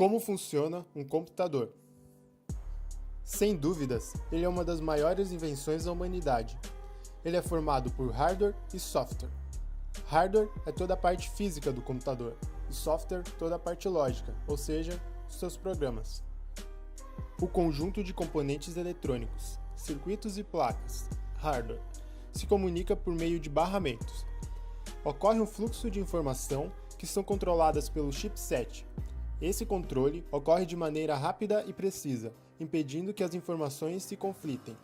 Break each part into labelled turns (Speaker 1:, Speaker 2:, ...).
Speaker 1: Como funciona um computador? Sem dúvidas, ele é uma das maiores invenções da humanidade. Ele é formado por hardware e software. Hardware é toda a parte física do computador e software toda a parte lógica, ou seja, os seus programas. O conjunto de componentes eletrônicos, circuitos e placas, hardware, se comunica por meio de barramentos. Ocorre um fluxo de informação que são controladas pelo chipset. Esse controle ocorre de maneira rápida e precisa, impedindo que as informações se conflitem.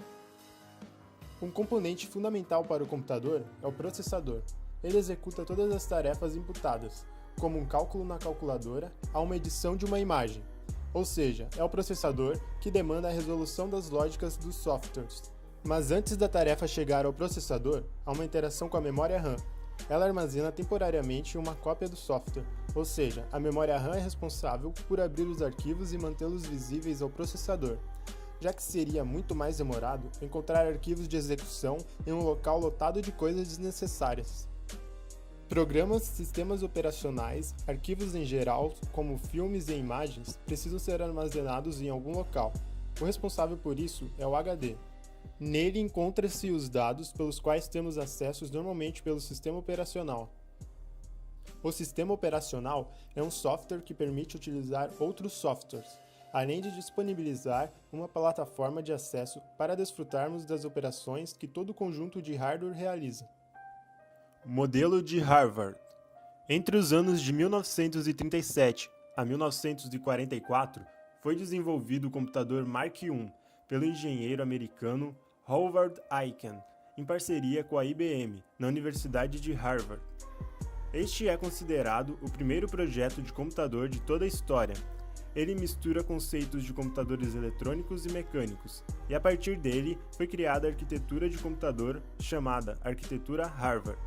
Speaker 1: Um componente fundamental para o computador é o processador. Ele executa todas as tarefas imputadas, como um cálculo na calculadora a uma edição de uma imagem. Ou seja, é o processador que demanda a resolução das lógicas dos softwares. Mas antes da tarefa chegar ao processador, há uma interação com a memória RAM. Ela armazena temporariamente uma cópia do software, ou seja, a memória RAM é responsável por abrir os arquivos e mantê-los visíveis ao processador, já que seria muito mais demorado encontrar arquivos de execução em um local lotado de coisas desnecessárias. Programas, sistemas operacionais, arquivos em geral, como filmes e imagens, precisam ser armazenados em algum local. O responsável por isso é o HD. Nele encontram-se os dados pelos quais temos acesso normalmente pelo sistema operacional. O sistema operacional é um software que permite utilizar outros softwares, além de disponibilizar uma plataforma de acesso para desfrutarmos das operações que todo conjunto de hardware realiza. Modelo de Harvard. Entre os anos de 1937 a 1944, foi desenvolvido o computador Mark I pelo engenheiro americano Howard Aiken, em parceria com a IBM, na Universidade de Harvard. Este é considerado o primeiro projeto de computador de toda a história. Ele mistura conceitos de computadores eletrônicos e mecânicos, e a partir dele foi criada a arquitetura de computador chamada Arquitetura Harvard.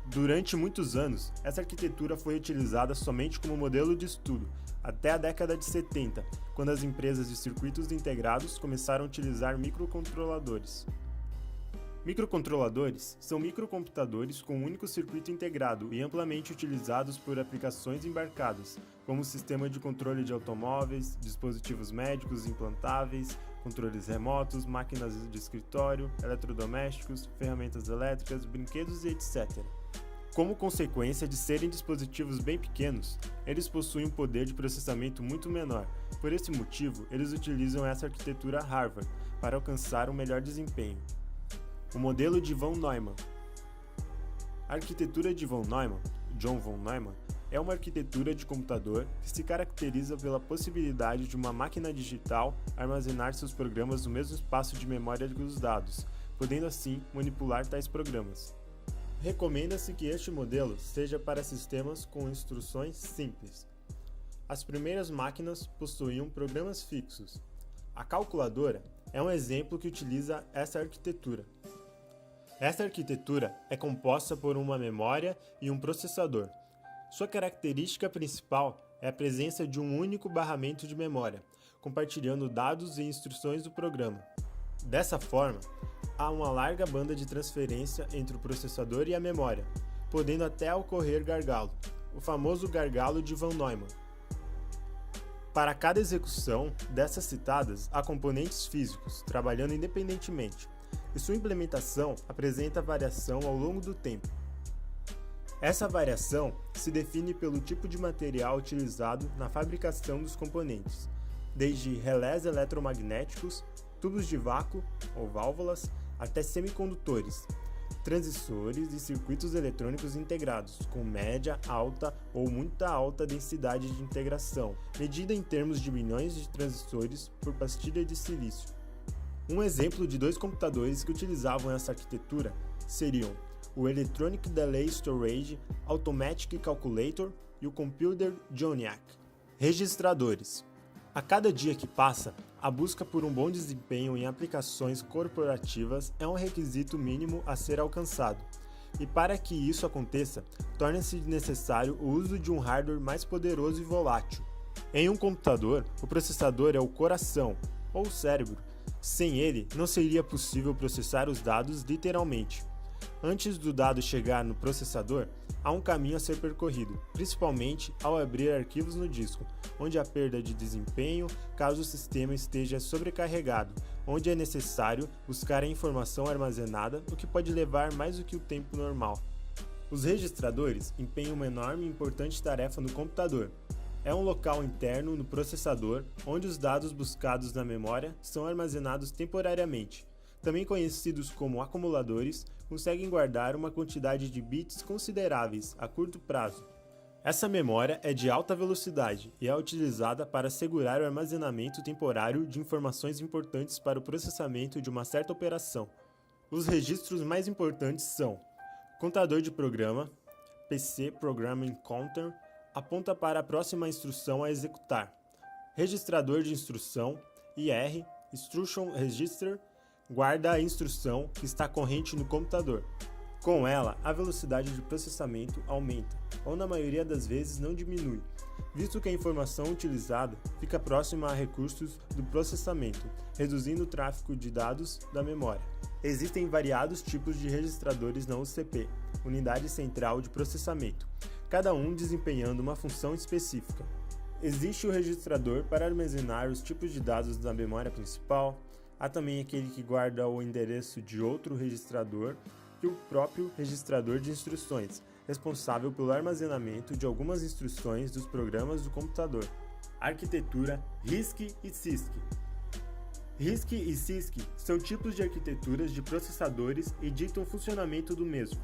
Speaker 1: Durante muitos anos, essa arquitetura foi utilizada somente como modelo de estudo, até a década de 70, quando as empresas de circuitos integrados começaram a utilizar microcontroladores. Microcontroladores são microcomputadores com um único circuito integrado e amplamente utilizados por aplicações embarcadas, como sistema de controle de automóveis, dispositivos médicos implantáveis, controles remotos, máquinas de escritório, eletrodomésticos, ferramentas elétricas, brinquedos e etc. Como consequência de serem dispositivos bem pequenos, eles possuem um poder de processamento muito menor. Por esse motivo, eles utilizam essa arquitetura Harvard para alcançar um melhor desempenho. O modelo de von Neumann. A arquitetura de von Neumann, John von Neumann, é uma arquitetura de computador que se caracteriza pela possibilidade de uma máquina digital armazenar seus programas no mesmo espaço de memória que os dados, podendo assim manipular tais programas. Recomenda-se que este modelo seja para sistemas com instruções simples. As primeiras máquinas possuíam programas fixos. A calculadora é um exemplo que utiliza essa arquitetura. Essa arquitetura é composta por uma memória e um processador. Sua característica principal é a presença de um único barramento de memória, compartilhando dados e instruções do programa. Dessa forma, há uma larga banda de transferência entre o processador e a memória, podendo até ocorrer gargalo, o famoso gargalo de von Neumann. Para cada execução dessas citadas, há componentes físicos, trabalhando independentemente, e sua implementação apresenta variação ao longo do tempo. Essa variação se define pelo tipo de material utilizado na fabricação dos componentes, desde relés eletromagnéticos, tubos de vácuo ou válvulas, até semicondutores, transistores e circuitos eletrônicos integrados, com média, alta ou muita alta densidade de integração, medida em termos de milhões de transistores por pastilha de silício. Um exemplo de dois computadores que utilizavam essa arquitetura seriam o Electronic Delay Storage Automatic Calculator e o Computer Joniac. Registradores. A cada dia que passa, a busca por um bom desempenho em aplicações corporativas é um requisito mínimo a ser alcançado, e para que isso aconteça, torna-se necessário o uso de um hardware mais poderoso e volátil. Em um computador, o processador é o coração, ou cérebro. Sem ele, não seria possível processar os dados literalmente. Antes do dado chegar no processador, há um caminho a ser percorrido, principalmente ao abrir arquivos no disco, onde há perda de desempenho caso o sistema esteja sobrecarregado, onde é necessário buscar a informação armazenada, o que pode levar mais do que o tempo normal. Os registradores empenham uma enorme e importante tarefa no computador. É um local interno no processador onde os dados buscados na memória são armazenados temporariamente. Também conhecidos como acumuladores, conseguem guardar uma quantidade de bits consideráveis a curto prazo. Essa memória é de alta velocidade e é utilizada para assegurar o armazenamento temporário de informações importantes para o processamento de uma certa operação. Os registros mais importantes são: contador de programa, PC Programming Counter, aponta para a próxima instrução a executar. Registrador de instrução, IR, Instruction Register, guarda a instrução que está corrente no computador. Com ela, a velocidade de processamento aumenta, ou na maioria das vezes não diminui, visto que a informação utilizada fica próxima a recursos do processamento, reduzindo o tráfego de dados da memória. Existem variados tipos de registradores na UCP, Unidade Central de Processamento, cada um desempenhando uma função específica. Existe o registrador para armazenar os tipos de dados da memória principal. Há também aquele que guarda o endereço de outro registrador e o próprio registrador de instruções, responsável pelo armazenamento de algumas instruções dos programas do computador. Arquitetura RISC e CISC. RISC e CISC são tipos de arquiteturas de processadores e ditam o funcionamento do mesmo.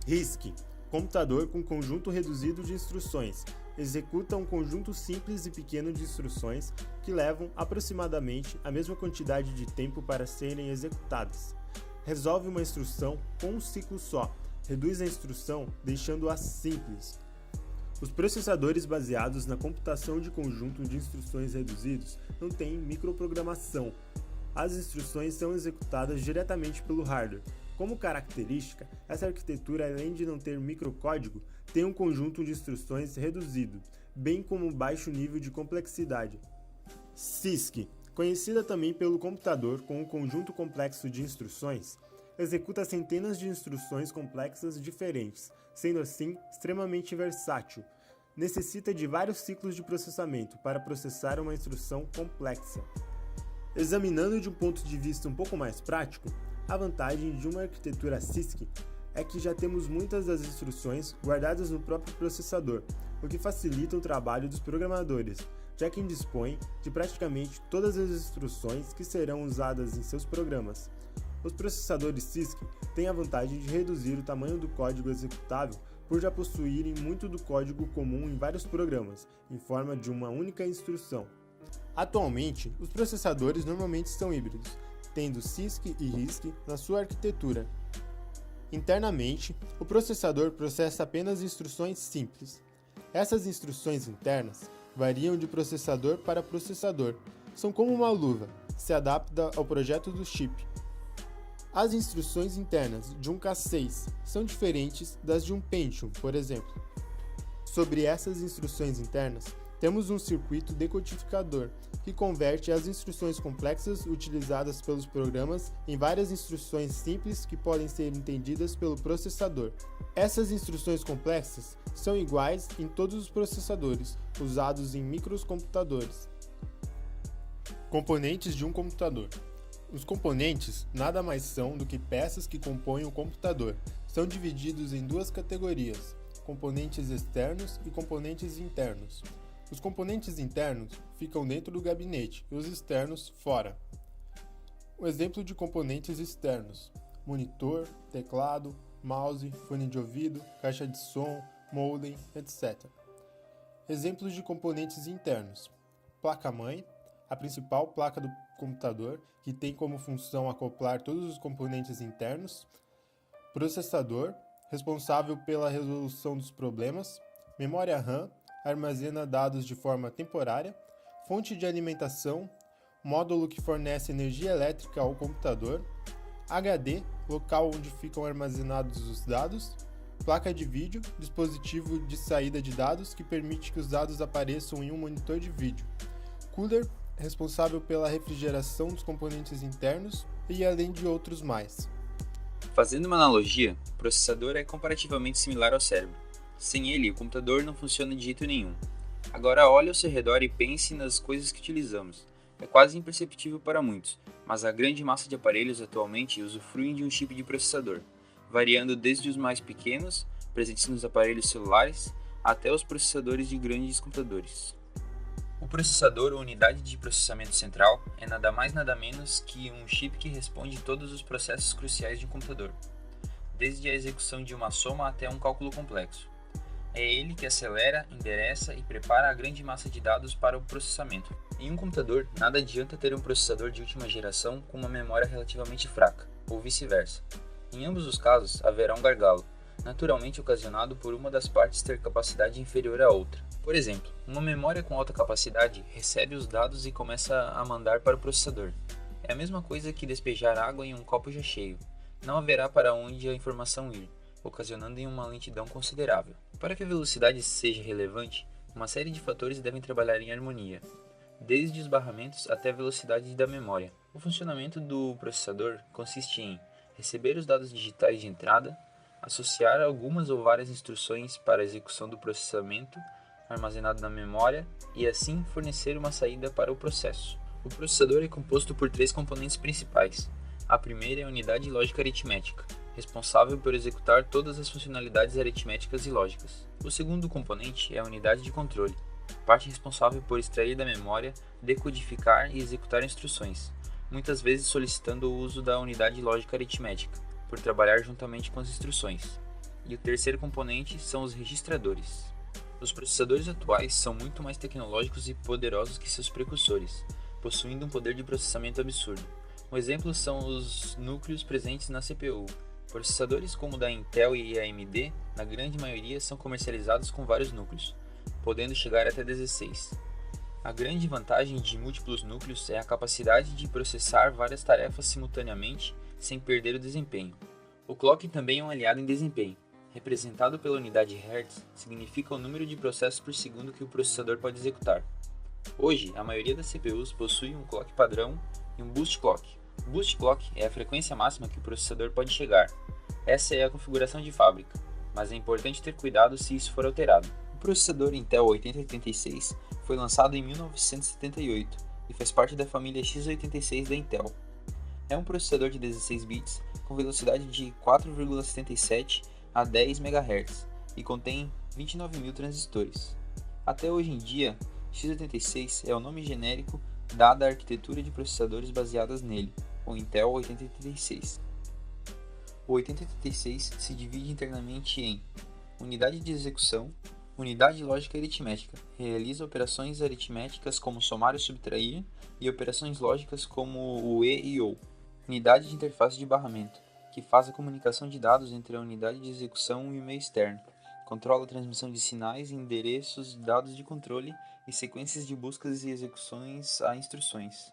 Speaker 1: RISC, computador com conjunto reduzido de instruções, executa um conjunto simples e pequeno de instruções que levam aproximadamente a mesma quantidade de tempo para serem executadas. Resolve uma instrução com um ciclo só, reduz a instrução deixando-a simples. Os processadores baseados na computação de conjunto de instruções reduzidos não têm microprogramação. As instruções são executadas diretamente pelo hardware. Como característica, essa arquitetura, além de não ter microcódigo, tem um conjunto de instruções reduzido, bem como baixo nível de complexidade. CISC, conhecida também pelo computador com um conjunto complexo de instruções, executa centenas de instruções complexas diferentes, sendo assim extremamente versátil. Necessita de vários ciclos de processamento para processar uma instrução complexa. Examinando de um ponto de vista um pouco mais prático, a vantagem de uma arquitetura CISC é que já temos muitas das instruções guardadas no próprio processador, o que facilita o trabalho dos programadores, já que dispõe de praticamente todas as instruções que serão usadas em seus programas. Os processadores CISC têm a vantagem de reduzir o tamanho do código executável por já possuírem muito do código comum em vários programas, em forma de uma única instrução. Atualmente, os processadores normalmente são híbridos, tendo CISC e RISC na sua arquitetura. Internamente, o processador processa apenas instruções simples. Essas instruções internas variam de processador para processador, são como uma luva, se adapta ao projeto do chip. As instruções internas de um K6 são diferentes das de um Pentium, por exemplo. Sobre essas instruções internas, temos um circuito decodificador, que converte as instruções complexas utilizadas pelos programas em várias instruções simples que podem ser entendidas pelo processador. Essas instruções complexas são iguais em todos os processadores usados em microcomputadores. Componentes de um computador. Os componentes nada mais são do que peças que compõem o computador. São divididos em duas categorias: componentes externos e componentes internos. Os componentes internos ficam dentro do gabinete e os externos fora. Um exemplo de componentes externos: monitor, teclado, mouse, fone de ouvido, caixa de som, modem, etc. Exemplos de componentes internos: placa-mãe, a principal placa do computador, que tem como função acoplar todos os componentes internos; processador, responsável pela resolução dos problemas; memória RAM, armazena dados de forma temporária; fonte de alimentação, módulo que fornece energia elétrica ao computador; HD, local onde ficam armazenados os dados; placa de vídeo, dispositivo de saída de dados que permite que os dados apareçam em um monitor de vídeo; cooler, responsável pela refrigeração dos componentes internos, e além de outros mais.
Speaker 2: Fazendo uma analogia, o processador é comparativamente similar ao cérebro. Sem ele, o computador não funciona de jeito nenhum. Agora olhe ao seu redor e pense nas coisas que utilizamos. É quase imperceptível para muitos, mas a grande massa de aparelhos atualmente usufruem de um chip de processador, variando desde os mais pequenos, presentes nos aparelhos celulares, até os processadores de grandes computadores. O processador ou unidade de processamento central é nada mais nada menos que um chip que responde todos os processos cruciais de um computador, desde a execução de uma soma até um cálculo complexo. É ele que acelera, endereça e prepara a grande massa de dados para o processamento. Em um computador, nada adianta ter um processador de última geração com uma memória relativamente fraca, ou vice-versa. Em ambos os casos, haverá um gargalo, naturalmente ocasionado por uma das partes ter capacidade inferior à outra. Por exemplo, uma memória com alta capacidade recebe os dados e começa a mandar para o processador. É a mesma coisa que despejar água em um copo já cheio. Não haverá para onde a informação ir, ocasionando uma lentidão considerável. Para que a velocidade seja relevante, uma série de fatores devem trabalhar em harmonia, desde os barramentos até a velocidade da memória. O funcionamento do processador consiste em receber os dados digitais de entrada, associar algumas ou várias instruções para a execução do processamento armazenado na memória e assim fornecer uma saída para o processo. O processador é composto por três componentes principais. A primeira é a unidade lógica aritmética, responsável por executar todas as funcionalidades aritméticas e lógicas. O segundo componente é a unidade de controle, parte responsável por extrair da memória, decodificar e executar instruções, muitas vezes solicitando o uso da unidade lógica aritmética, por trabalhar juntamente com as instruções. E o terceiro componente são os registradores. Os processadores atuais são muito mais tecnológicos e poderosos que seus precursores, possuindo um poder de processamento absurdo. Um exemplo são os núcleos presentes na CPU. Processadores como o da Intel e AMD, na grande maioria, são comercializados com vários núcleos, podendo chegar até 16. A grande vantagem de múltiplos núcleos é a capacidade de processar várias tarefas simultaneamente sem perder o desempenho. O clock também é um aliado em desempenho. Representado pela unidade Hertz, significa o número de processos por segundo que o processador pode executar. Hoje, a maioria das CPUs possui um clock padrão e um boost clock. O boost clock é a frequência máxima que o processador pode chegar. Essa é a configuração de fábrica, mas é importante ter cuidado se isso for alterado. O processador Intel 8086 foi lançado em 1978 e faz parte da família x86 da Intel. É um processador de 16 bits com velocidade de 4,77 a 10 MHz e contém 29.000 transistores. Até hoje em dia, x86 é o nome genérico dado à arquitetura de processadores baseadas nele, o Intel 8086. O 8086 se divide internamente em unidade de execução, unidade lógica aritmética, realiza operações aritméticas como somar e subtrair e operações lógicas como o e e ou, unidade de interface de barramento, que faz a comunicação de dados entre a unidade de execução e o meio externo, controla a transmissão de sinais e endereços de dados de controle e sequências de buscas e execuções a instruções.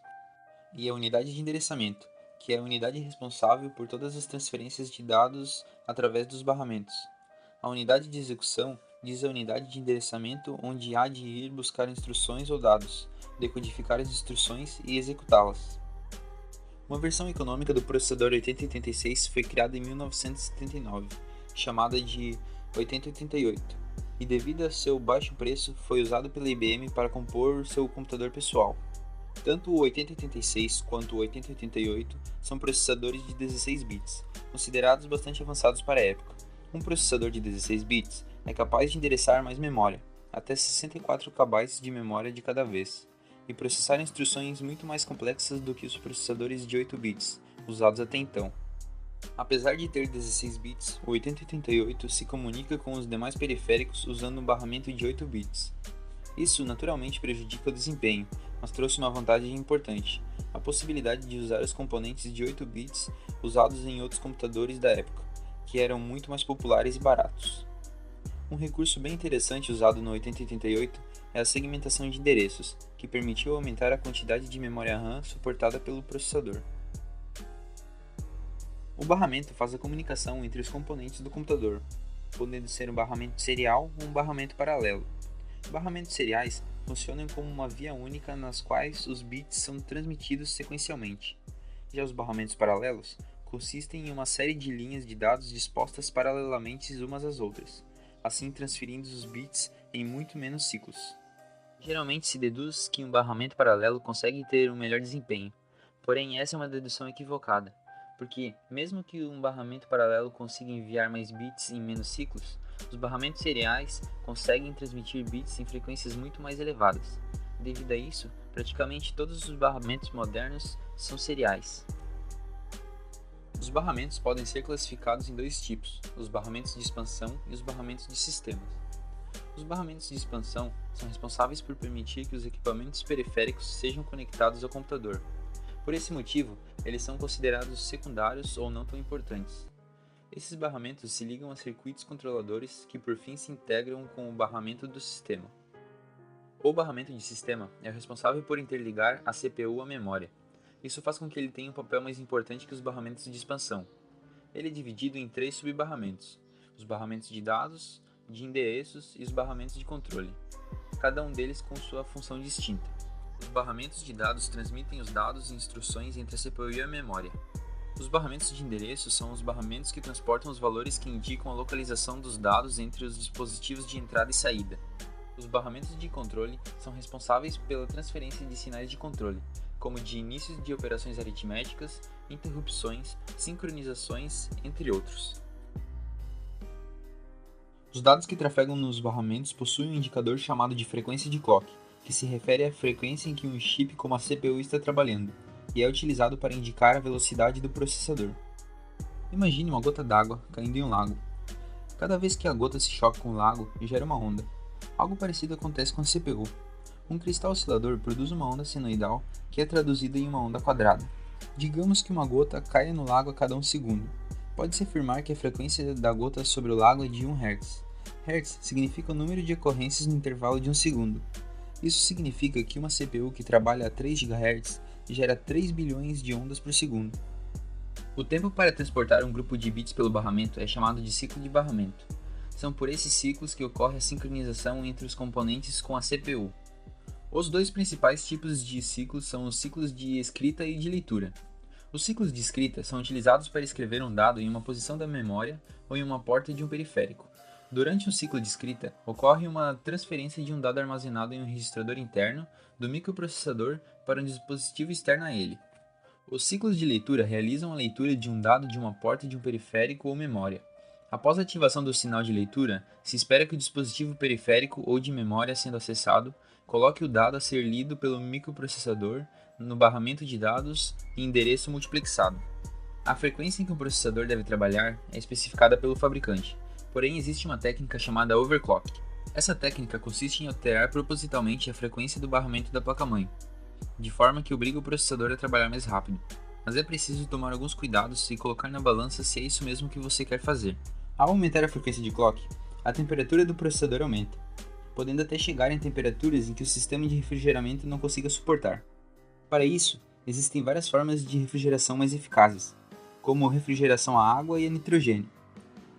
Speaker 2: E a unidade de endereçamento, que é a unidade responsável por todas as transferências de dados através dos barramentos. A unidade de execução diz a unidade de endereçamento onde há de ir buscar instruções ou dados, decodificar as instruções e executá-las. Uma versão econômica do processador 8086 foi criada em 1979, chamada de 8088, e devido a seu baixo preço foi usado pela IBM para compor seu computador pessoal. Tanto o 8086 quanto o 8088 são processadores de 16 bits, considerados bastante avançados para a época. Um processador de 16 bits é capaz de endereçar mais memória, até 64 KB de memória de cada vez, e processar instruções muito mais complexas do que os processadores de 8 bits, usados até então. Apesar de ter 16 bits, o 8088 se comunica com os demais periféricos usando um barramento de 8 bits. Isso naturalmente prejudica o desempenho, mas trouxe uma vantagem importante, a possibilidade de usar os componentes de 8 bits usados em outros computadores da época, que eram muito mais populares e baratos. Um recurso bem interessante usado no 8088 é a segmentação de endereços, que permitiu aumentar a quantidade de memória RAM suportada pelo processador. O barramento faz a comunicação entre os componentes do computador, podendo ser um barramento serial ou um barramento paralelo. Barramentos seriais funcionam como uma via única nas quais os bits são transmitidos sequencialmente. Já os barramentos paralelos consistem em uma série de linhas de dados dispostas paralelamente umas às outras, assim transferindo os bits em muito menos ciclos. Geralmente se deduz que um barramento paralelo consegue ter um melhor desempenho, porém essa é uma dedução equivocada, porque mesmo que um barramento paralelo consiga enviar mais bits em menos ciclos, os barramentos seriais conseguem transmitir bits em frequências muito mais elevadas. Devido a isso, praticamente todos os barramentos modernos são seriais. Os barramentos podem ser classificados em dois tipos, os barramentos de expansão e os barramentos de sistemas. Os barramentos de expansão são responsáveis por permitir que os equipamentos periféricos sejam conectados ao computador. Por esse motivo, eles são considerados secundários ou não tão importantes. Esses barramentos se ligam a circuitos controladores que por fim se integram com o barramento do sistema. O barramento de sistema é o responsável por interligar a CPU à memória. Isso faz com que ele tenha um papel mais importante que os barramentos de expansão. Ele é dividido em 3 subbarramentos: os barramentos de dados, de endereços e os barramentos de controle, cada um deles com sua função distinta. Os barramentos de dados transmitem os dados e instruções entre a CPU e a memória. Os barramentos de endereço são os barramentos que transportam os valores que indicam a localização dos dados entre os dispositivos de entrada e saída. Os barramentos de controle são responsáveis pela transferência de sinais de controle, como de inícios de operações aritméticas, interrupções, sincronizações, entre outros. Os dados que trafegam nos barramentos possuem um indicador chamado de frequência de clock, que se refere à frequência em que um chip como a CPU está trabalhando, e é utilizado para indicar a velocidade do processador. Imagine uma gota d'água caindo em um lago. Cada vez que a gota se choca com o lago, gera uma onda. Algo parecido acontece com a CPU. Um cristal oscilador produz uma onda senoidal que é traduzida em uma onda quadrada. Digamos que uma gota caia no lago a cada 1 segundo. Pode-se afirmar que a frequência da gota sobre o lago é de 1 Hz. Hz significa o número de ocorrências no intervalo de 1 segundo. Isso significa que uma CPU que trabalha a 3 GHz gera 3 bilhões de ondas por segundo. O tempo para transportar um grupo de bits pelo barramento é chamado de ciclo de barramento. São por esses ciclos que ocorre a sincronização entre os componentes com a CPU. Os dois principais tipos de ciclos são os ciclos de escrita e de leitura. Os ciclos de escrita são utilizados para escrever um dado em uma posição da memória ou em uma porta de um periférico. Durante um ciclo de escrita, ocorre uma transferência de um dado armazenado em um registrador interno do microprocessador para um dispositivo externo a ele. Os ciclos de leitura realizam a leitura de um dado de uma porta de um periférico ou memória. Após a ativação do sinal de leitura, se espera que o dispositivo periférico ou de memória sendo acessado coloque o dado a ser lido pelo microprocessador no barramento de dados e endereço multiplexado. A frequência em que o processador deve trabalhar é especificada pelo fabricante, porém existe uma técnica chamada overclock. Essa técnica consiste em alterar propositalmente a frequência do barramento da placa-mãe, de forma que obriga o processador a trabalhar mais rápido. Mas é preciso tomar alguns cuidados e colocar na balança se é isso mesmo que você quer fazer. Ao aumentar a frequência de clock, a temperatura do processador aumenta, podendo até chegar em temperaturas em que o sistema de refrigeramento não consiga suportar. Para isso, existem várias formas de refrigeração mais eficazes, como refrigeração a água e a nitrogênio.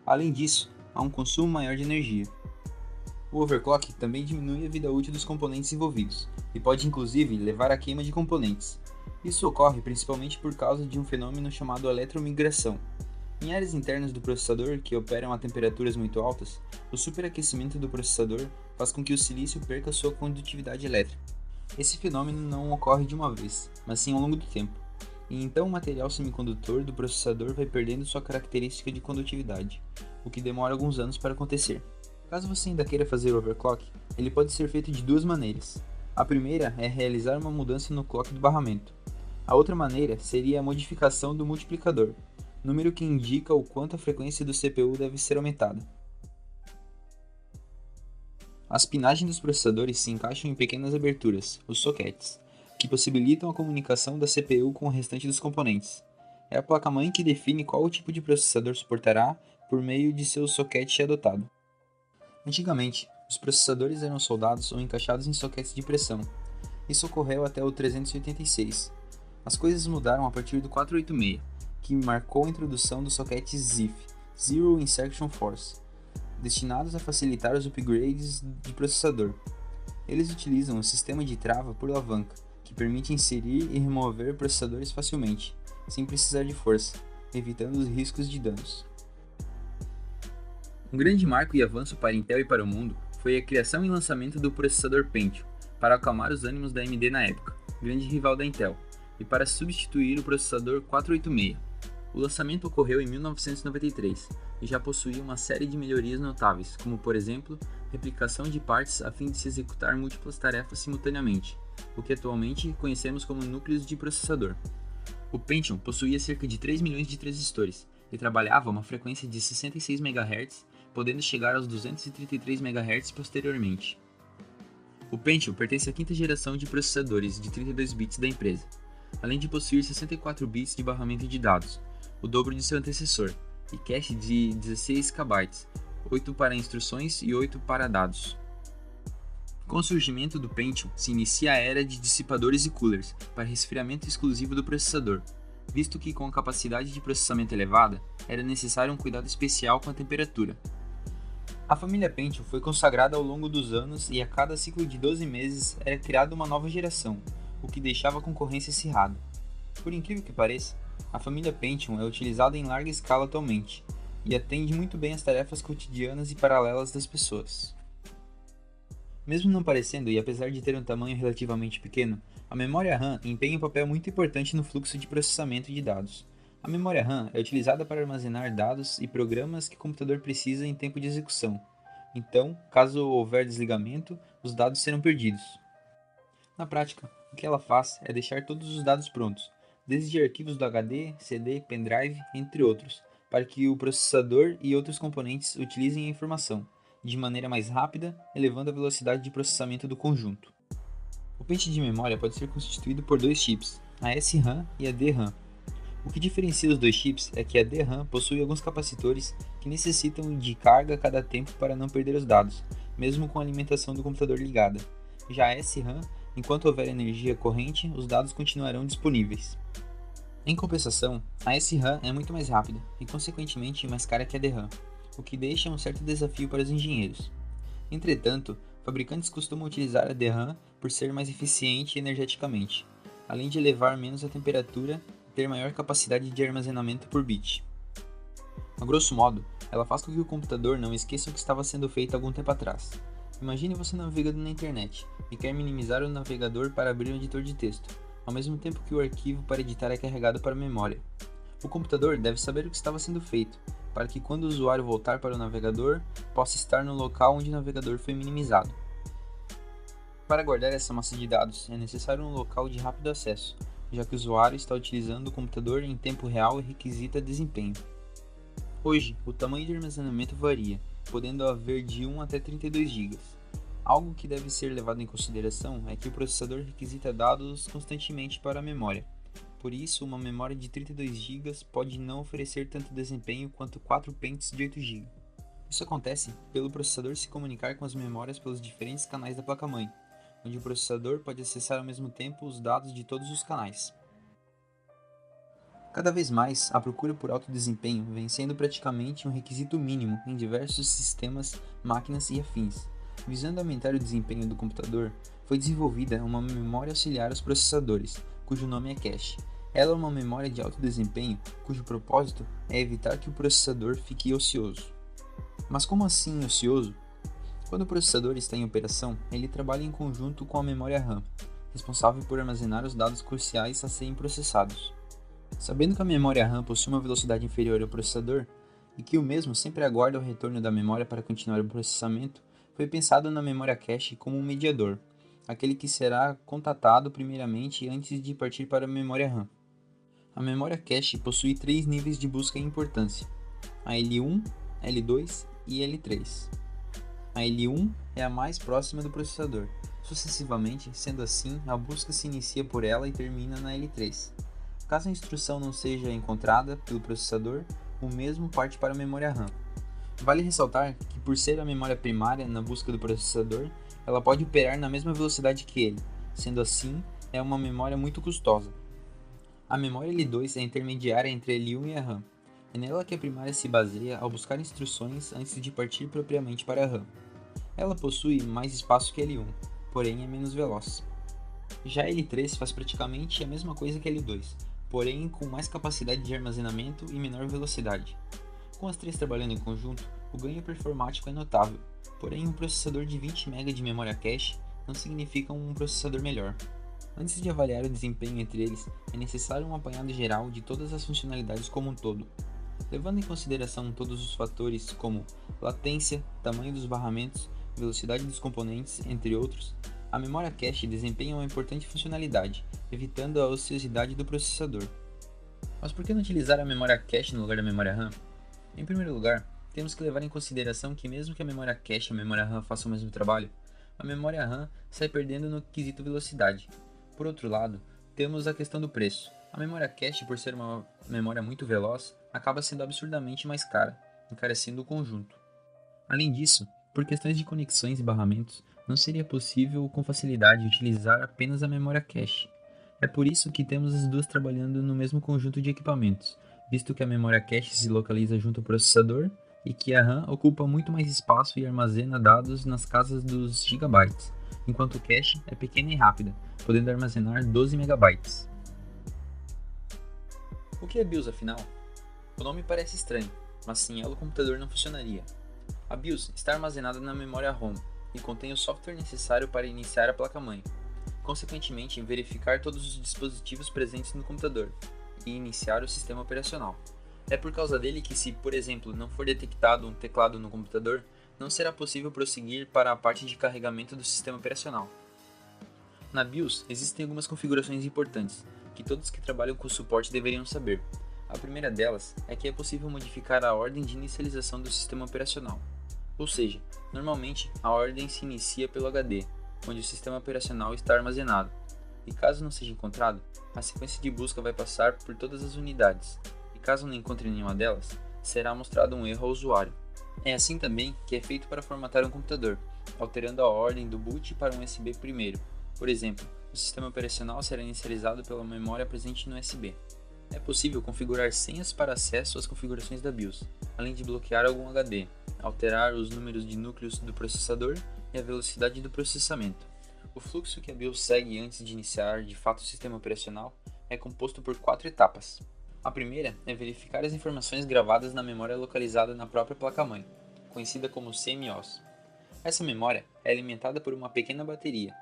Speaker 2: Além disso, há um consumo maior de energia. O overclock também diminui a vida útil dos componentes envolvidos, e pode inclusive levar à queima de componentes. Isso ocorre principalmente por causa de um fenômeno chamado eletromigração. Em áreas internas do processador que operam a temperaturas muito altas, o superaquecimento do processador faz com que o silício perca sua condutividade elétrica. Esse fenômeno não ocorre de uma vez, mas sim ao longo do tempo, e então o material semicondutor do processador vai perdendo sua característica de condutividade, o que demora alguns anos para acontecer. Caso você ainda queira fazer overclock, ele pode ser feito de duas maneiras. A primeira é realizar uma mudança no clock do barramento. A outra maneira seria a modificação do multiplicador, número que indica o quanto a frequência do CPU deve ser aumentada. As pinagens dos processadores se encaixam em pequenas aberturas, os sockets, que possibilitam a comunicação da CPU com o restante dos componentes. É a placa-mãe que define qual o tipo de processador suportará por meio de seu socket adotado. Antigamente, os processadores eram soldados ou encaixados em sockets de pressão. Isso ocorreu até o 386. As coisas mudaram a partir do 486, que marcou a introdução dos sockets ZIF, Zero Insertion Force, destinados a facilitar os upgrades de processador. Eles utilizam um sistema de trava por alavanca, que permite inserir e remover processadores facilmente, sem precisar de força. evitando os riscos de danos. Um grande marco e avanço para a Intel e para o mundo foi a criação e lançamento do processador Pentium, para acalmar os ânimos da AMD na época, grande rival da Intel, e para substituir o processador 486. O lançamento ocorreu em 1993 e já possuía uma série de melhorias notáveis, como por exemplo, replicação de partes a fim de se executar múltiplas tarefas simultaneamente, o que atualmente conhecemos como núcleos de processador. O Pentium possuía cerca de 3 milhões de transistores e trabalhava a uma frequência de 66 MHz, podendo chegar aos 233 MHz posteriormente. O Pentium pertence à quinta geração de processadores de 32 bits da empresa, além de possuir 64 bits de barramento de dados, o dobro de seu antecessor, e cache de 16 KB, 8 para instruções e 8 para dados. Com o surgimento do Pentium, se inicia a era de dissipadores e coolers para resfriamento exclusivo do processador, visto que com a capacidade de processamento elevada, era necessário um cuidado especial com a temperatura. A família Pentium foi consagrada ao longo dos anos e a cada ciclo de 12 meses era criada uma nova geração, o que deixava a concorrência acirrada. Por incrível que pareça, a família Pentium é utilizada em larga escala atualmente, e atende muito bem às tarefas cotidianas e paralelas das pessoas. Mesmo não parecendo, e apesar de ter um tamanho relativamente pequeno, a memória RAM empenha um papel muito importante no fluxo de processamento de dados. A memória RAM é utilizada para armazenar dados e programas que o computador precisa em tempo de execução. Então, caso houver desligamento, os dados serão perdidos. Na prática, o que ela faz é deixar todos os dados prontos, desde arquivos do HD, CD, pendrive, entre outros, para que o processador e outros componentes utilizem a informação, de maneira mais rápida, elevando a velocidade de processamento do conjunto. O pente de memória pode ser constituído por dois chips, a SRAM e a DRAM. O que diferencia os dois chips é que a DRAM possui alguns capacitores que necessitam de carga a cada tempo para não perder os dados, mesmo com a alimentação do computador ligada. Já a SRAM, enquanto houver energia corrente, os dados continuarão disponíveis. Em compensação, a SRAM é muito mais rápida e, consequentemente, mais cara que a DRAM, o que deixa um certo desafio para os engenheiros. Entretanto, fabricantes costumam utilizar a DRAM por ser mais eficiente energeticamente, além de elevar menos a temperatura e ter maior capacidade de armazenamento por bit. A grosso modo, ela faz com que o computador não esqueça o que estava sendo feito algum tempo atrás. Imagine você navegando na internet e quer minimizar o navegador para abrir um editor de texto, ao mesmo tempo que o arquivo para editar é carregado para a memória. O computador deve saber o que estava sendo feito, para que quando o usuário voltar para o navegador, possa estar no local onde o navegador foi minimizado. Para guardar essa massa de dados, é necessário um local de rápido acesso, já que o usuário está utilizando o computador em tempo real e requisita desempenho. Hoje, o tamanho de armazenamento varia, podendo haver de 1 até 32 GB. Algo que deve ser levado em consideração é que o processador requisita dados constantemente para a memória. Por isso, uma memória de 32 GB pode não oferecer tanto desempenho quanto 4 pentes de 8 GB. Isso acontece pelo processador se comunicar com as memórias pelos diferentes canais da placa-mãe, onde o processador pode acessar ao mesmo tempo os dados de todos os canais. Cada vez mais, a procura por alto desempenho vem sendo praticamente um requisito mínimo em diversos sistemas, máquinas e afins. Visando aumentar o desempenho do computador, foi desenvolvida uma memória auxiliar aos processadores, cujo nome é cache. Ela é uma memória de alto desempenho, cujo propósito é evitar que o processador fique ocioso. Mas como assim ocioso? Quando o processador está em operação, ele trabalha em conjunto com a memória RAM, responsável por armazenar os dados cruciais a serem processados. Sabendo que a memória RAM possui uma velocidade inferior ao processador, e que o mesmo sempre aguarda o retorno da memória para continuar o processamento, foi pensado na memória cache como um mediador, aquele que será contatado primeiramente antes de partir para a memória RAM. A memória cache possui 3 níveis de busca em importância, a L1, L2 e L3. A L1 é a mais próxima do processador, sucessivamente, sendo assim, a busca se inicia por ela e termina na L3. Caso a instrução não seja encontrada pelo processador, o mesmo parte para a memória RAM. Vale ressaltar que, por ser a memória primária na busca do processador, ela pode operar na mesma velocidade que ele, sendo assim, é uma memória muito custosa. A memória L2 é a intermediária entre a L1 e a RAM. É nela que a primária se baseia ao buscar instruções antes de partir propriamente para a RAM. Ela possui mais espaço que a L1, porém é menos veloz. Já a L3 faz praticamente a mesma coisa que a L2, porém com mais capacidade de armazenamento e menor velocidade. Com as três trabalhando em conjunto, o ganho performático é notável, porém um processador de 20 MB de memória cache não significa um processador melhor. Antes de avaliar o desempenho entre eles, é necessário um apanhado geral de todas as funcionalidades como um todo. Levando em consideração todos os fatores como latência, tamanho dos barramentos, velocidade dos componentes, entre outros, a memória cache desempenha uma importante funcionalidade, evitando a ociosidade do processador. Mas por que não utilizar a memória cache no lugar da memória RAM? Em primeiro lugar, temos que levar em consideração que mesmo que a memória cache e a memória RAM façam o mesmo trabalho, a memória RAM sai perdendo no quesito velocidade. Por outro lado, temos a questão do preço. A memória cache, por ser uma memória muito veloz, acaba sendo absurdamente mais cara, encarecendo o conjunto. Além disso, por questões de conexões e barramentos, não seria possível com facilidade utilizar apenas a memória cache. É por isso que temos as duas trabalhando no mesmo conjunto de equipamentos, visto que a memória cache se localiza junto ao processador e que a RAM ocupa muito mais espaço e armazena dados nas casas dos gigabytes, enquanto o cache é pequena e rápida, podendo armazenar 12 megabytes. O que é BIOS afinal? O nome parece estranho, mas sem ela o computador não funcionaria. A BIOS está armazenada na memória ROM e contém o software necessário para iniciar a placa-mãe, consequentemente verificar todos os dispositivos presentes no computador e iniciar o sistema operacional. É por causa dele que, se, por exemplo, não for detectado um teclado no computador, não será possível prosseguir para a parte de carregamento do sistema operacional. Na BIOS existem algumas configurações importantes, que todos que trabalham com suporte deveriam saber. A primeira delas é que é possível modificar a ordem de inicialização do sistema operacional. Ou seja, normalmente a ordem se inicia pelo HD, onde o sistema operacional está armazenado, e caso não seja encontrado, a sequência de busca vai passar por todas as unidades, e caso não encontre nenhuma delas, será mostrado um erro ao usuário. É assim também que é feito para formatar um computador, alterando a ordem do boot para um USB primeiro. Por exemplo, o sistema operacional será inicializado pela memória presente no USB. É possível configurar senhas para acesso às configurações da BIOS, além de bloquear algum HD, alterar os números de núcleos do processador e a velocidade do processamento. O fluxo que a BIOS segue antes de iniciar de fato o sistema operacional é composto por 4 etapas. A primeira é verificar as informações gravadas na memória localizada na própria placa-mãe, conhecida como CMOS. Essa memória é alimentada por uma pequena bateria,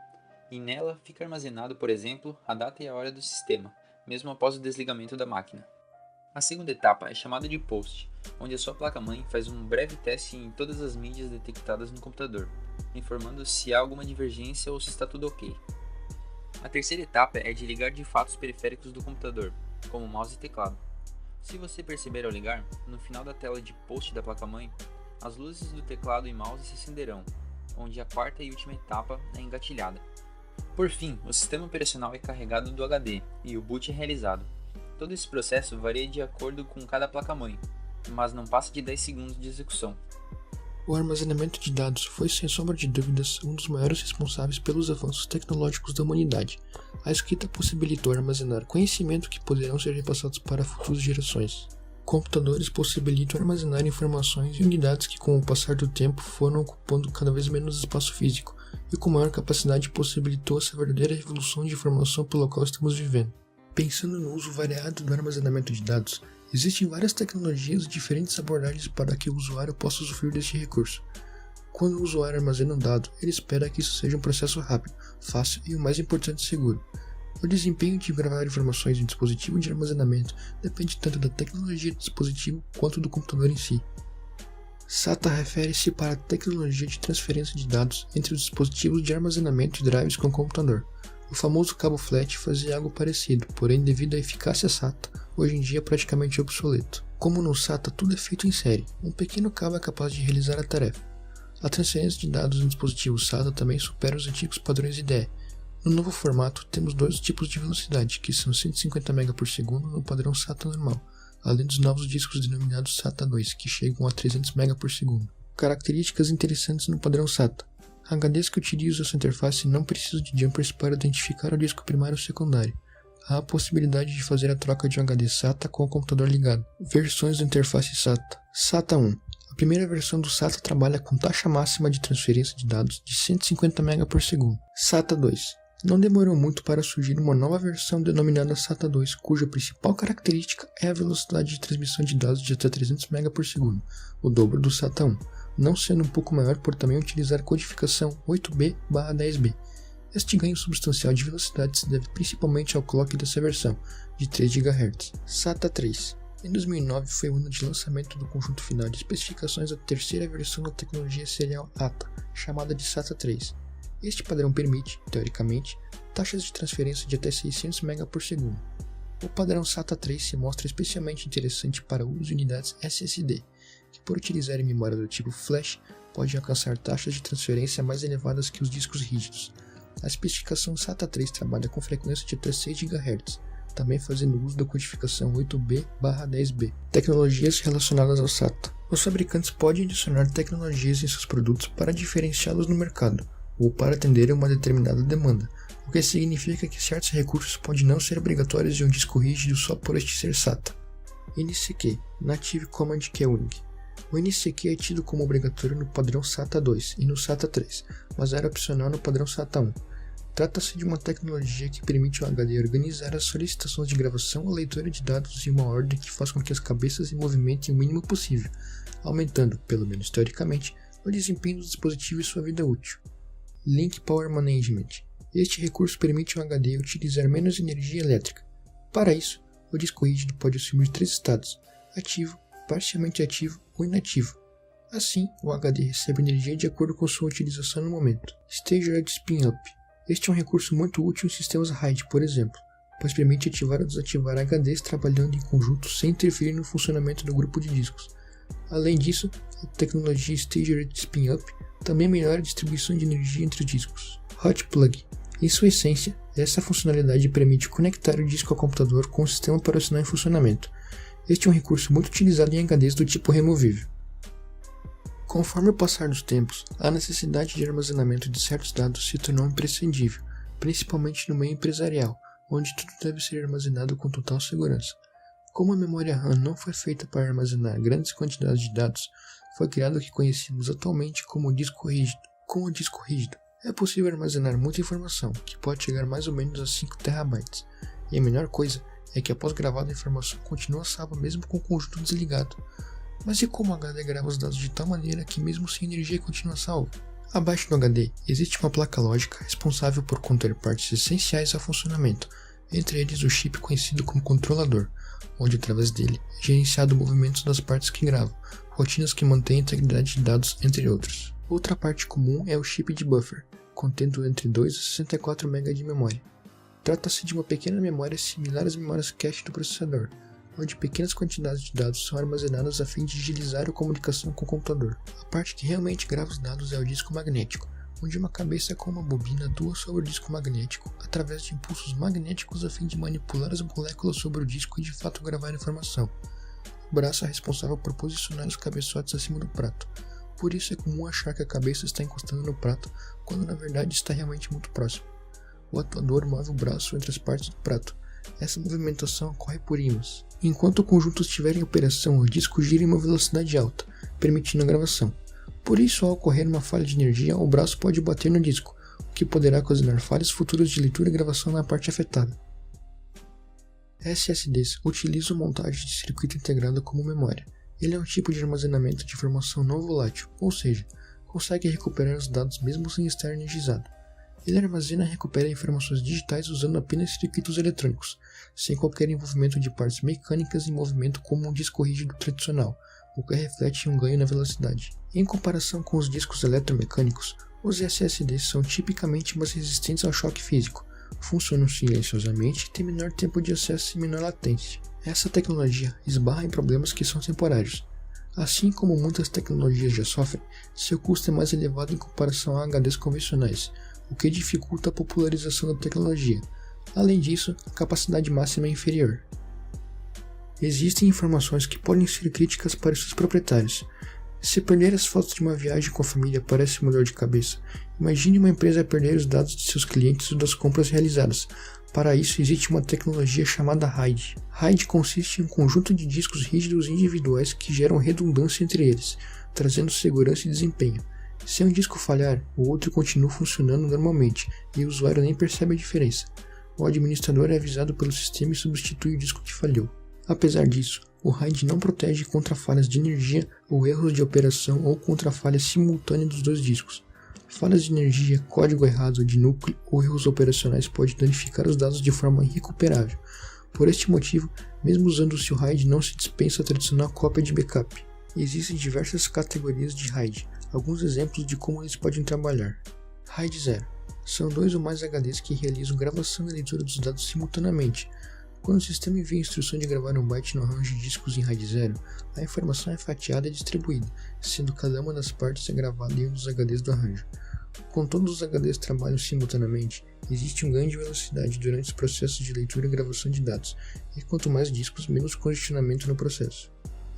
Speaker 2: e nela fica armazenado, por exemplo, a data e a hora do sistema, mesmo após o desligamento da máquina. A segunda etapa é chamada de POST, onde a sua placa-mãe faz um breve teste em todas as mídias detectadas no computador, informando se há alguma divergência ou se está tudo ok. A terceira etapa é de ligar de fato os periféricos do computador, como mouse e teclado. Se você perceber ao ligar, no final da tela de POST da placa-mãe, as luzes do teclado e mouse se acenderão, onde a quarta e última etapa é engatilhada. Por fim, o sistema operacional é carregado do HD e o boot é realizado. Todo esse processo varia de acordo com cada placa-mãe, mas não passa de 10 segundos de execução.
Speaker 3: O armazenamento de dados foi, sem sombra de dúvidas, um dos maiores responsáveis pelos avanços tecnológicos da humanidade. A escrita possibilitou armazenar conhecimento que poderão ser repassados para futuras gerações. Computadores possibilitam armazenar informações em unidades que, com o passar do tempo, foram ocupando cada vez menos espaço físico, e com maior capacidade possibilitou essa verdadeira revolução de informação pela qual estamos vivendo. Pensando no uso variado do armazenamento de dados, existem várias tecnologias e diferentes abordagens para que o usuário possa usufruir deste recurso. Quando o usuário armazena um dado, ele espera que isso seja um processo rápido, fácil e, o mais importante, seguro. O desempenho de gravar informações em dispositivo de armazenamento depende tanto da tecnologia do dispositivo quanto do computador em si. SATA refere-se para a tecnologia de transferência de dados entre os dispositivos de armazenamento e drives com o computador. O famoso cabo flat fazia algo parecido, porém devido à eficácia SATA, hoje em dia é praticamente obsoleto. Como no SATA tudo é feito em série, um pequeno cabo é capaz de realizar a tarefa. A transferência de dados em dispositivos SATA também supera os antigos padrões IDE. No novo formato, temos dois tipos de velocidade, que são 150 MB por segundo no padrão SATA normal, além dos novos discos denominados SATA 2, que chegam a 300 MB por segundo. Características interessantes no padrão SATA. HDs que utilizam essa interface não precisam de jumpers para identificar o disco primário ou secundário. Há a possibilidade de fazer a troca de um HD SATA com o computador ligado. Versões da interface SATA. SATA 1. A primeira versão do SATA trabalha com taxa máxima de transferência de dados de 150 MB por segundo. SATA 2. Não demorou muito para surgir uma nova versão denominada SATA 2, cuja principal característica é a velocidade de transmissão de dados de até 300 MB por segundo, o dobro do SATA 1, não sendo um pouco maior por também utilizar codificação 8B/10B. Este ganho substancial de velocidade se deve principalmente ao clock dessa versão, de 3 GHz. SATA 3. Em 2009 foi o ano de lançamento do conjunto final de especificações da terceira versão da tecnologia serial ATA, chamada de SATA 3. Este padrão permite, teoricamente, taxas de transferência de até 600 MB por segundo. O padrão SATA 3 se mostra especialmente interessante para o uso de unidades SSD, que por utilizarem memória do tipo flash, podem alcançar taxas de transferência mais elevadas que os discos rígidos. A especificação SATA 3 trabalha com frequência de até 6 GHz, também fazendo uso da codificação 8B/10B. Tecnologias relacionadas ao SATA. Os fabricantes podem adicionar tecnologias em seus produtos para diferenciá-los no mercado, ou para atender a uma determinada demanda, o que significa que certos recursos podem não ser obrigatórios em um disco rígido só por este ser SATA. NCQ, Native Command Queuing. O NCQ é tido como obrigatório no padrão SATA 2 e no SATA 3, mas era opcional no padrão SATA 1. Trata-se de uma tecnologia que permite ao HD organizar as solicitações de gravação ou leitura de dados em uma ordem que faz com que as cabeças se movimentem o mínimo possível, aumentando, pelo menos teoricamente, o desempenho do dispositivo e sua vida útil. Link Power Management. Este recurso permite ao HD utilizar menos energia elétrica. Para isso, o disco rígido pode assumir 3 estados: ativo, parcialmente ativo ou inativo. Assim, o HD recebe energia de acordo com sua utilização no momento. Staggered Spin Up. Este é um recurso muito útil em sistemas RAID, por exemplo, pois permite ativar ou desativar HDs trabalhando em conjunto sem interferir no funcionamento do grupo de discos. Além disso, a tecnologia Staggered Spin Up também melhora a distribuição de energia entre os discos. Hot Plug. Em sua essência, essa funcionalidade permite conectar o disco ao computador com o sistema operacional em funcionamento. Este é um recurso muito utilizado em HDs do tipo removível. Conforme o passar dos tempos, a necessidade de armazenamento de certos dados se tornou imprescindível, principalmente no meio empresarial, onde tudo deve ser armazenado com total segurança. Como a memória RAM não foi feita para armazenar grandes quantidades de dados, foi criado o que conhecemos atualmente como disco rígido. Com o disco rígido, é possível armazenar muita informação, que pode chegar mais ou menos a 5 TB, e a melhor coisa é que após gravada a informação continua salva mesmo com o conjunto desligado. Mas e como o HD grava os dados de tal maneira que mesmo sem energia continua salvo? Abaixo do HD existe uma placa lógica responsável por conter partes essenciais ao funcionamento, entre eles o chip conhecido como controlador, onde através dele é gerenciado o movimento das partes que gravam, rotinas que mantêm a integridade de dados, entre outros. Outra parte comum é o chip de buffer, contendo entre 2 e 64 MB de memória. Trata-se de uma pequena memória similar às memórias cache do processador, onde pequenas quantidades de dados são armazenadas a fim de agilizar a comunicação com o computador. A parte que realmente grava os dados é o disco magnético, onde uma cabeça com uma bobina atua sobre o disco magnético através de impulsos magnéticos a fim de manipular as moléculas sobre o disco e de fato gravar a informação. O braço é responsável por posicionar os cabeçotes acima do prato. Por isso é comum achar que a cabeça está encostando no prato, quando na verdade está realmente muito próximo. O atuador move o braço entre as partes do prato. Essa movimentação ocorre por ímãs. Enquanto o conjunto estiver em operação, o disco gira em uma velocidade alta, permitindo a gravação. Por isso, ao ocorrer uma falha de energia, o braço pode bater no disco, o que poderá ocasionar falhas futuras de leitura e gravação na parte afetada. SSDs utilizam montagem de circuito integrado como memória. Ele é um tipo de armazenamento de informação não volátil, ou seja, consegue recuperar os dados mesmo sem estar energizado. Ele armazena e recupera informações digitais usando apenas circuitos eletrônicos, sem qualquer envolvimento de partes mecânicas em movimento como um disco rígido tradicional, o que reflete um ganho na velocidade. Em comparação com os discos eletromecânicos, os SSDs são tipicamente mais resistentes ao choque físico, funcionam silenciosamente e têm menor tempo de acesso e menor latência. Essa tecnologia esbarra em problemas que são temporários. Assim como muitas tecnologias já sofrem, seu custo é mais elevado em comparação a HDs convencionais, o que dificulta a popularização da tecnologia. Além disso, a capacidade máxima é inferior. Existem informações que podem ser críticas para seus proprietários. Se perder as fotos de uma viagem com a família parece uma dor de cabeça, imagine uma empresa perder os dados de seus clientes ou das compras realizadas. Para isso existe uma tecnologia chamada RAID. RAID consiste em um conjunto de discos rígidos individuais que geram redundância entre eles, trazendo segurança e desempenho. Se um disco falhar, o outro continua funcionando normalmente e o usuário nem percebe a diferença. O administrador é avisado pelo sistema e substitui o disco que falhou. Apesar disso, o RAID não protege contra falhas de energia ou erros de operação ou contra a falha simultânea dos dois discos. Falhas de energia, código errado de núcleo ou erros operacionais podem danificar os dados de forma irrecuperável. Por este motivo, mesmo usando-se o RAID, não se dispensa a tradicional cópia de backup. Existem diversas categorias de RAID, alguns exemplos de como eles podem trabalhar. RAID 0. São 2 ou mais HDs que realizam gravação e leitura dos dados simultaneamente. Quando o sistema envia a instrução de gravar um byte no arranjo de discos em RAID 0, a informação é fatiada e distribuída, sendo cada uma das partes gravada em um dos HDs do arranjo. Quando todos os HDs trabalham simultaneamente, existe um ganho de velocidade durante os processos de leitura e gravação de dados, e quanto mais discos, menos congestionamento no processo.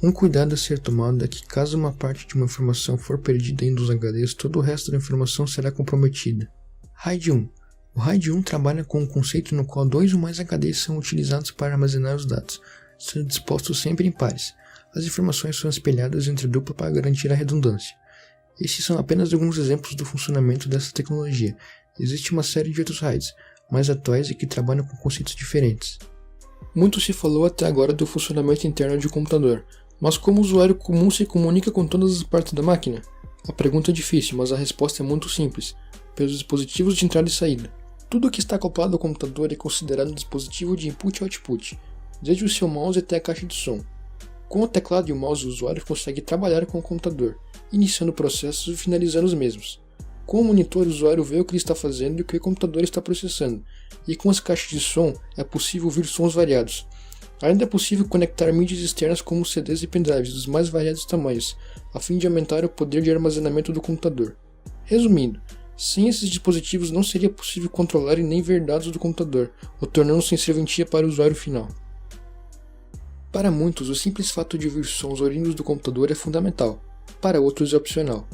Speaker 3: Um cuidado a ser tomado é que caso uma parte de uma informação for perdida em um dos HDs, todo o resto da informação será comprometida. RAID 1. O RAID 1 trabalha com um conceito no qual 2 ou mais HDs são utilizados para armazenar os dados, sendo dispostos sempre em pares. As informações são espelhadas entre dupla para garantir a redundância. Esses são apenas alguns exemplos do funcionamento dessa tecnologia. Existe uma série de outros RAIDs, mais atuais e que trabalham com conceitos diferentes. Muito se falou até agora do funcionamento interno de um computador, mas como o usuário comum se comunica com todas as partes da máquina? A pergunta é difícil, mas a resposta é muito simples, pelos dispositivos de entrada e saída. Tudo o que está acoplado ao computador é considerado um dispositivo de input e output, desde o seu mouse até a caixa de som. Com o teclado e o mouse, o usuário consegue trabalhar com o computador, iniciando processos e finalizando os mesmos. Com o monitor, o usuário vê o que ele está fazendo e o que o computador está processando, e com as caixas de som é possível ouvir sons variados. Ainda é possível conectar mídias externas como CDs e pendrives dos mais variados tamanhos, a fim de aumentar o poder de armazenamento do computador. Resumindo, sem esses dispositivos não seria possível controlar e nem ver dados do computador, o tornando sem serventia para o usuário final. Para muitos, o simples fato de ouvir sons oriundos do computador é fundamental, para outros é opcional.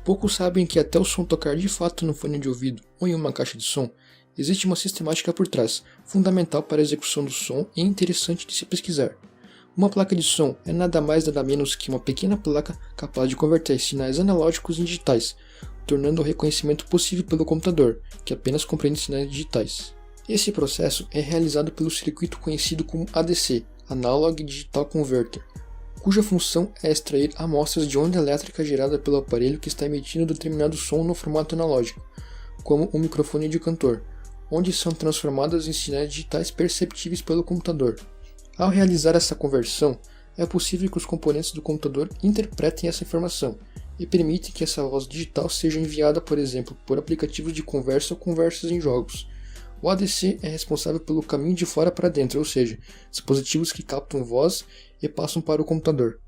Speaker 3: Poucos sabem que até o som tocar de fato no fone de ouvido ou em uma caixa de som, existe uma sistemática por trás, fundamental para a execução do som e interessante de se pesquisar. Uma placa de som é nada mais nada menos que uma pequena placa capaz de converter sinais analógicos em digitais, tornando o reconhecimento possível pelo computador, que apenas compreende sinais digitais. Esse processo é realizado pelo circuito conhecido como ADC, Analog Digital Converter, cuja função é extrair amostras de onda elétrica gerada pelo aparelho que está emitindo determinado som no formato analógico, como um microfone de cantor, onde são transformadas em sinais digitais perceptíveis pelo computador. Ao realizar essa conversão, é possível que os componentes do computador interpretem essa informação e permitem que essa voz digital seja enviada, por exemplo, por aplicativos de conversa ou conversas em jogos. O ADC é responsável pelo caminho de fora para dentro, ou seja, dispositivos que captam voz e passam para o computador.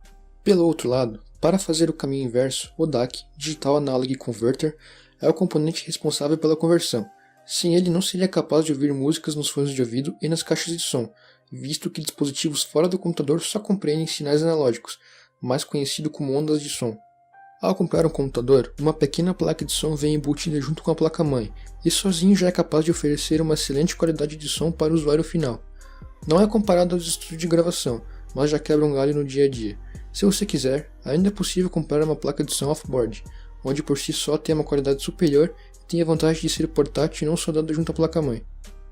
Speaker 3: Pelo outro lado, para fazer o caminho inverso, o DAC, Digital Analog Converter, é o componente responsável pela conversão. Sem ele não seria capaz de ouvir músicas nos fones de ouvido e nas caixas de som, visto que dispositivos fora do computador só compreendem sinais analógicos, mais conhecido como ondas de som. Ao comprar um computador, uma pequena placa de som vem embutida junto com a placa-mãe, e sozinho já é capaz de oferecer uma excelente qualidade de som para o usuário final. Não é comparado aos estúdios de gravação, mas já quebra um galho no dia a dia. Se você quiser, ainda é possível comprar uma placa de som off-board, onde por si só tem uma qualidade superior e tem a vantagem de ser portátil e não soldado junto à placa-mãe.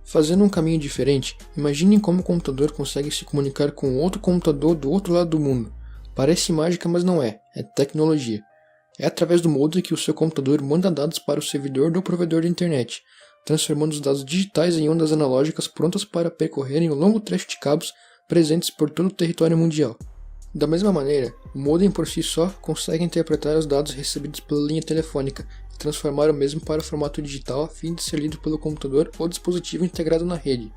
Speaker 3: Fazendo um caminho diferente, imaginem como o computador consegue se comunicar com outro computador do outro lado do mundo. Parece mágica, mas não é tecnologia. É através do modem que o seu computador manda dados para o servidor do provedor de internet, transformando os dados digitais em ondas analógicas prontas para percorrerem o longo trecho de cabos presentes por todo o território mundial. Da mesma maneira, o modem por si só consegue interpretar os dados recebidos pela linha telefônica e transformar o mesmo para o formato digital a fim de ser lido pelo computador ou dispositivo integrado na rede.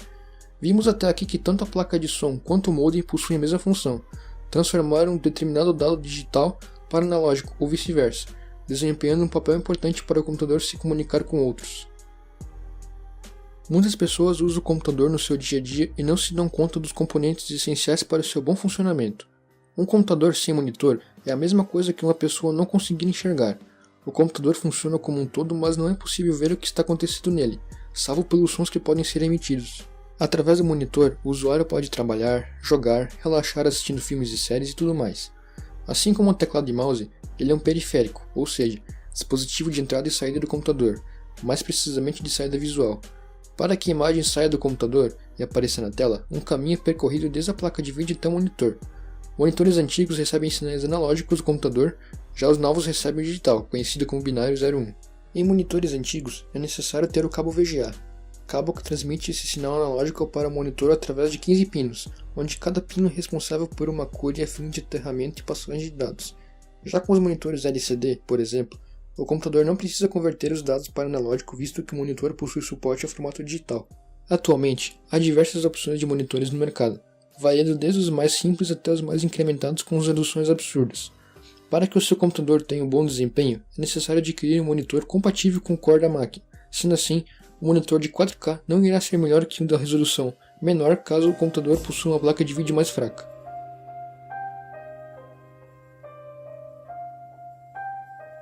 Speaker 3: Vimos até aqui que tanto a placa de som quanto o modem possuem a mesma função, transformar um determinado dado digital para analógico ou vice-versa, desempenhando um papel importante para o computador se comunicar com outros. Muitas pessoas usam o computador no seu dia a dia e não se dão conta dos componentes essenciais para o seu bom funcionamento. Um computador sem monitor é a mesma coisa que uma pessoa não conseguir enxergar. O computador funciona como um todo, mas não é possível ver o que está acontecendo nele, salvo pelos sons que podem ser emitidos. Através do monitor, o usuário pode trabalhar, jogar, relaxar assistindo filmes e séries e tudo mais. Assim como o teclado e mouse, ele é um periférico, ou seja, dispositivo de entrada e saída do computador, mais precisamente de saída visual. Para que a imagem saia do computador e apareça na tela, um caminho é percorrido desde a placa de vídeo até o monitor. Monitores antigos recebem sinais analógicos do computador, já os novos recebem o digital, conhecido como binário 0-1. Em monitores antigos, é necessário ter o cabo VGA, cabo que transmite esse sinal analógico para o monitor através de 15 pinos, onde cada pino é responsável por uma cor e afim de aterramento e passagem de dados. Já com os monitores LCD, por exemplo, o computador não precisa converter os dados para analógico visto que o monitor possui suporte ao formato digital. Atualmente, há diversas opções de monitores no mercado, variando desde os mais simples até os mais incrementados com resoluções absurdas. Para que o seu computador tenha um bom desempenho, é necessário adquirir um monitor compatível com o core da máquina. Sendo assim, o monitor de 4K não irá ser melhor que o da resolução menor caso o computador possua uma placa de vídeo mais fraca.